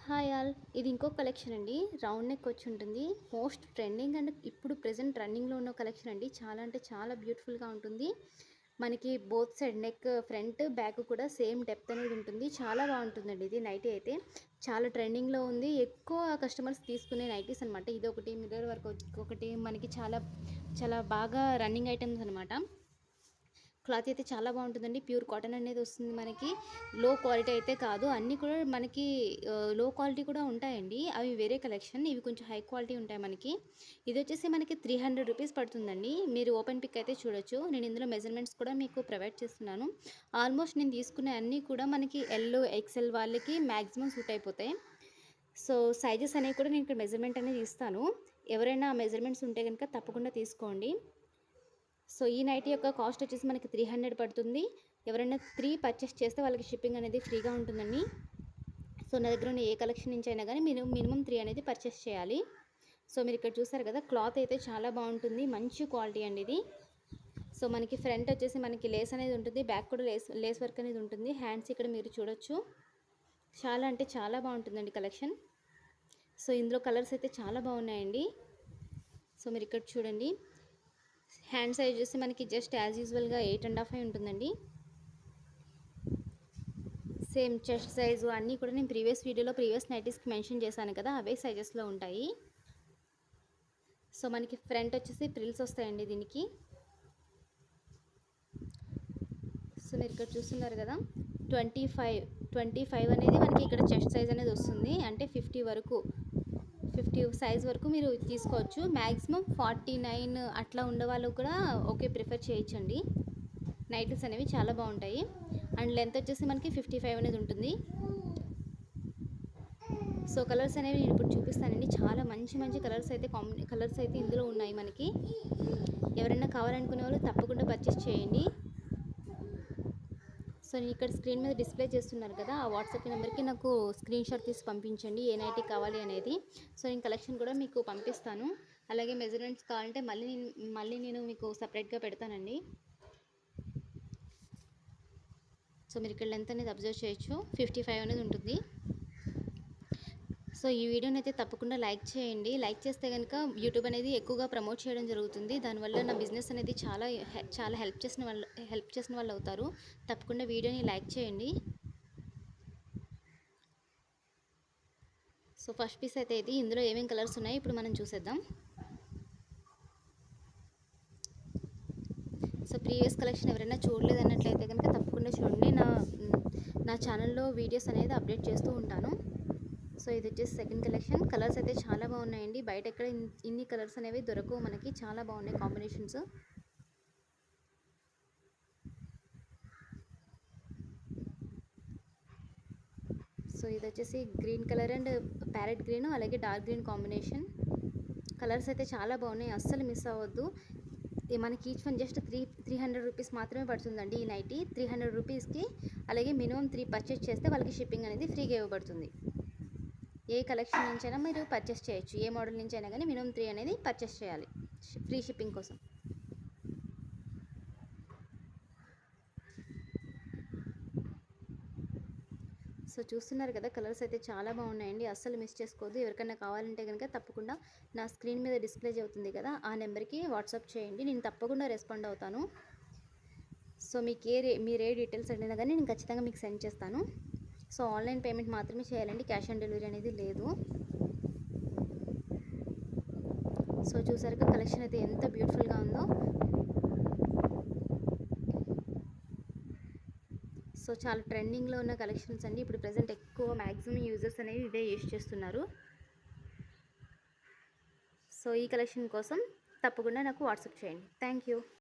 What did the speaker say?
Hi all, ఇది ఇంకో collection అండి. రౌండ్ నెక్ వచ్చి ఉంటుంది. మోస్ట్ ట్రెండింగ్ అండ్ ఇప్పుడు ప్రెజెంట్ రన్నింగ్లో ఉన్న కలెక్షన్ అండి. చాలా అంటే చాలా బ్యూటిఫుల్గా ఉంటుంది. మనకి both side neck front back కూడా సేమ్ డెప్త్ అనేది ఉంటుంది. చాలా బాగుంటుందండి. ఇది నైటీ అయితే చాలా ట్రెండింగ్లో ఉంది. ఎక్కువ కస్టమర్స్ తీసుకునే నైటీస్ అనమాట. ఇది ఒకటి మిర్రర్ వర్క్ ఒకటి మనకి చాలా చాలా బాగా రన్నింగ్ ఐటమ్స్ అనమాట. క్లాత్ అయితే చాలా బాగుంటుందండి. ప్యూర్ కాటన్ అనేది వస్తుంది మనకి. లో క్వాలిటీ అయితే కాదు, అన్నీ కూడా మనకి లో క్వాలిటీ కూడా ఉంటాయండి. అవి వేరే కలెక్షన్, ఇవి కొంచెం హై క్వాలిటీ ఉంటాయి మనకి. ఇది వచ్చేసి మనకి 300 రూపీస్ పడుతుందండి. మీరు ఓపెన్ పిక్ అయితే చూడొచ్చు. నేను ఇందులో మెజర్మెంట్స్ కూడా మీకు ప్రొవైడ్ చేస్తున్నాను. ఆల్మోస్ట్ నేను తీసుకునే అన్నీ కూడా మనకి ఎల్ ఎక్సెల్ వాళ్ళకి మ్యాక్సిమం సూట్ అయిపోతాయి. సో సైజెస్ అనేవి కూడా నేను ఇక్కడ మెజర్మెంట్ అనేది ఇస్తాను. ఎవరైనా మెజర్మెంట్స్ ఉంటే కనుక తప్పకుండా తీసుకోండి. సో ఈ నైటీ యొక్క కాస్ట్ వచ్చేసి మనకి 300 పడుతుంది. ఎవరైనా 3 పర్చేస్ చేస్తే వాళ్ళకి షిప్పింగ్ అనేది ఫ్రీగా ఉంటుందండి. సో నా దగ్గర ఉన్న ఏ కలెక్షన్ నుంచి అయినా కానీ మీరు మినిమం 3 అనేది పర్చేస్ చేయాలి. సో మీరు ఇక్కడ చూసారు కదా, క్లాత్ అయితే చాలా బాగుంటుంది. మంచి క్వాలిటీ అండి ఇది. సో మనకి ఫ్రంట్ వచ్చేసి మనకి లేస్ అనేది ఉంటుంది. బ్యాక్ కూడా లేస్ వర్క్ అనేది ఉంటుంది. హ్యాండ్స్ ఇక్కడ మీరు చూడొచ్చు. చాలా అంటే చాలా బాగుంటుందండి కలెక్షన్. సో ఇందులో కలర్స్ అయితే చాలా బాగున్నాయండి. సో మీరు ఇక్కడ చూడండి. హ్యాండ్ సైజ్ వచ్చేసి మనకి జస్ట్ యాజ్ యూజువల్గా 8.5 ఉంటుందండి. సేమ్ చెస్ట్ సైజు అన్నీ కూడా నేను ప్రీవియస్ నైటీస్కి మెన్షన్ చేశాను కదా, అవే సైజెస్లో ఉంటాయి. సో మనకి ఫ్రంట్ వచ్చేసి ప్రిల్స్ వస్తాయండి దీనికి. సో మీరు ఇక్కడ చూస్తున్నారు కదా, 25 అనేది మనకి ఇక్కడ చెస్ట్ సైజ్ అనేది వస్తుంది. అంటే 50 సైజ్ వరకు మీరు తీసుకోవచ్చు. మ్యాక్సిమం 49 అట్లా ఉండేవాళ్ళు కూడా ఓకే ప్రిఫర్ చేయొచ్చండి. నైటీస్ అనేవి చాలా బాగుంటాయి. అండ్ లెంత్ వచ్చేసి మనకి 55 అనేది ఉంటుంది. సో కలర్స్ అనేవి నేను ఇప్పుడు చూపిస్తానండి. చాలా మంచి కలర్స్ అయితే ఇందులో ఉన్నాయి మనకి. ఎవరైనా కావాలనుకునే వాళ్ళు తప్పకుండా పర్చేస్ చేయండి. సో నేను ఇక్కడ స్క్రీన్ మీద డిస్ప్లే చేస్తున్నారు కదా, ఆ వాట్సాప్ నెంబర్కి నాకు స్క్రీన్ షాట్ తీసి పంపించండి ఏ నైటీ కావాలి అనేది. సో నేను కలెక్షన్ కూడా మీకు పంపిస్తాను. అలాగే మెజర్మెంట్స్ కావాలంటే మళ్ళీ నేను మీకు సపరేట్గా పెడతానండి. సో మీరు ఇక్కడ లెంత్ అనేది అబ్జర్వ్ చేయొచ్చు. 55 అనేది ఉంటుంది. సో ఈ వీడియోని అయితే తప్పకుండా లైక్ చేయండి. లైక్ చేస్తే కనుక యూట్యూబ్ అనేది ఎక్కువగా ప్రమోట్ చేయడం జరుగుతుంది. దానివల్ల నా బిజినెస్ అనేది చాలా హెల్ప్ చేసిన వాళ్ళు అవుతారు. తప్పకుండా వీడియోని లైక్ చేయండి. సో ఫస్ట్ పీస్ అయితే ఇది. ఇందులో ఏమేమి కలర్స్ ఉన్నాయో ఇప్పుడు మనం చూసేద్దాం. సో ప్రీవియస్ కలెక్షన్ ఎవరైనా చూడలేదు అన్నట్లయితే కనుక తప్పకుండా చూడండి. నా ఛానల్లో వీడియోస్ అనేది అప్డేట్ చేస్తూ ఉంటాను. సో ఇది వచ్చేసి సెకండ్ కలెక్షన్. కలర్స్ అయితే చాలా బాగున్నాయండి. బయట ఎక్కడ ఇన్ని కలర్స్ అనేవి దొరకవు మనకి. చాలా బాగున్నాయి కాంబినేషన్స్. సో ఇది వచ్చేసి green colour and parrot green, అలాగే డార్క్ గ్రీన్ కాంబినేషన్. కలర్స్ అయితే చాలా బాగున్నాయి, అస్సలు మిస్ అవ్వద్దు. మనకి ఈచ్ వన్ జస్ట్ 300 రూపీస్ మాత్రమే పడుతుందండి ఈ నైటీ. 300 రూపీస్కి అలాగే మినిమం 3 పర్చేస్ చేస్తే వాళ్ళకి షిప్పింగ్ అనేది ఫ్రీగా ఇవ్వబడుతుంది. ఏ కలెక్షన్ నుంచైనా మీరు పర్చేస్ చేయొచ్చు. ఏ మోడల్ నుంచి అయినా కానీ మినిమం 3 అనేది పర్చేస్ చేయాలి ఫ్రీ షిప్పింగ్ కోసం. సో చూస్తున్నారు కదా, కలర్స్ అయితే చాలా బాగున్నాయండి, అస్సలు మిస్ చేసుకోవద్దు. ఎవరికైనా కావాలంటే కనుక తప్పకుండా నా స్క్రీన్ మీద డిస్ప్లే అవుతుంది కదా, ఆ నెంబర్కి వాట్సాప్ చేయండి. నేను తప్పకుండా రెస్పాండ్ అవుతాను. సో మీకు మీరు ఏ డీటెయిల్స్ అడిగినా కానీ నేను ఖచ్చితంగా మీకు సెండ్ చేస్తాను. సో ఆన్లైన్ పేమెంట్ మాత్రమే చేయాలండి, క్యాష్ ఆన్ డెలివరీ అనేది లేదు. సో చూసారుగా కలెక్షన్ అయితే ఎంత బ్యూటిఫుల్గా ఉందో. సో చాలా ట్రెండింగ్లో ఉన్న కలెక్షన్స్ అండి. ఇప్పుడు ప్రజెంట్ ఎక్కువ మ్యాక్సిమం యూజర్స్ అనేవి ఇవే యూజ్ చేస్తున్నారు. సో ఈ కలెక్షన్ కోసం తప్పకుండా నాకు వాట్సాప్ చేయండి. Thank you.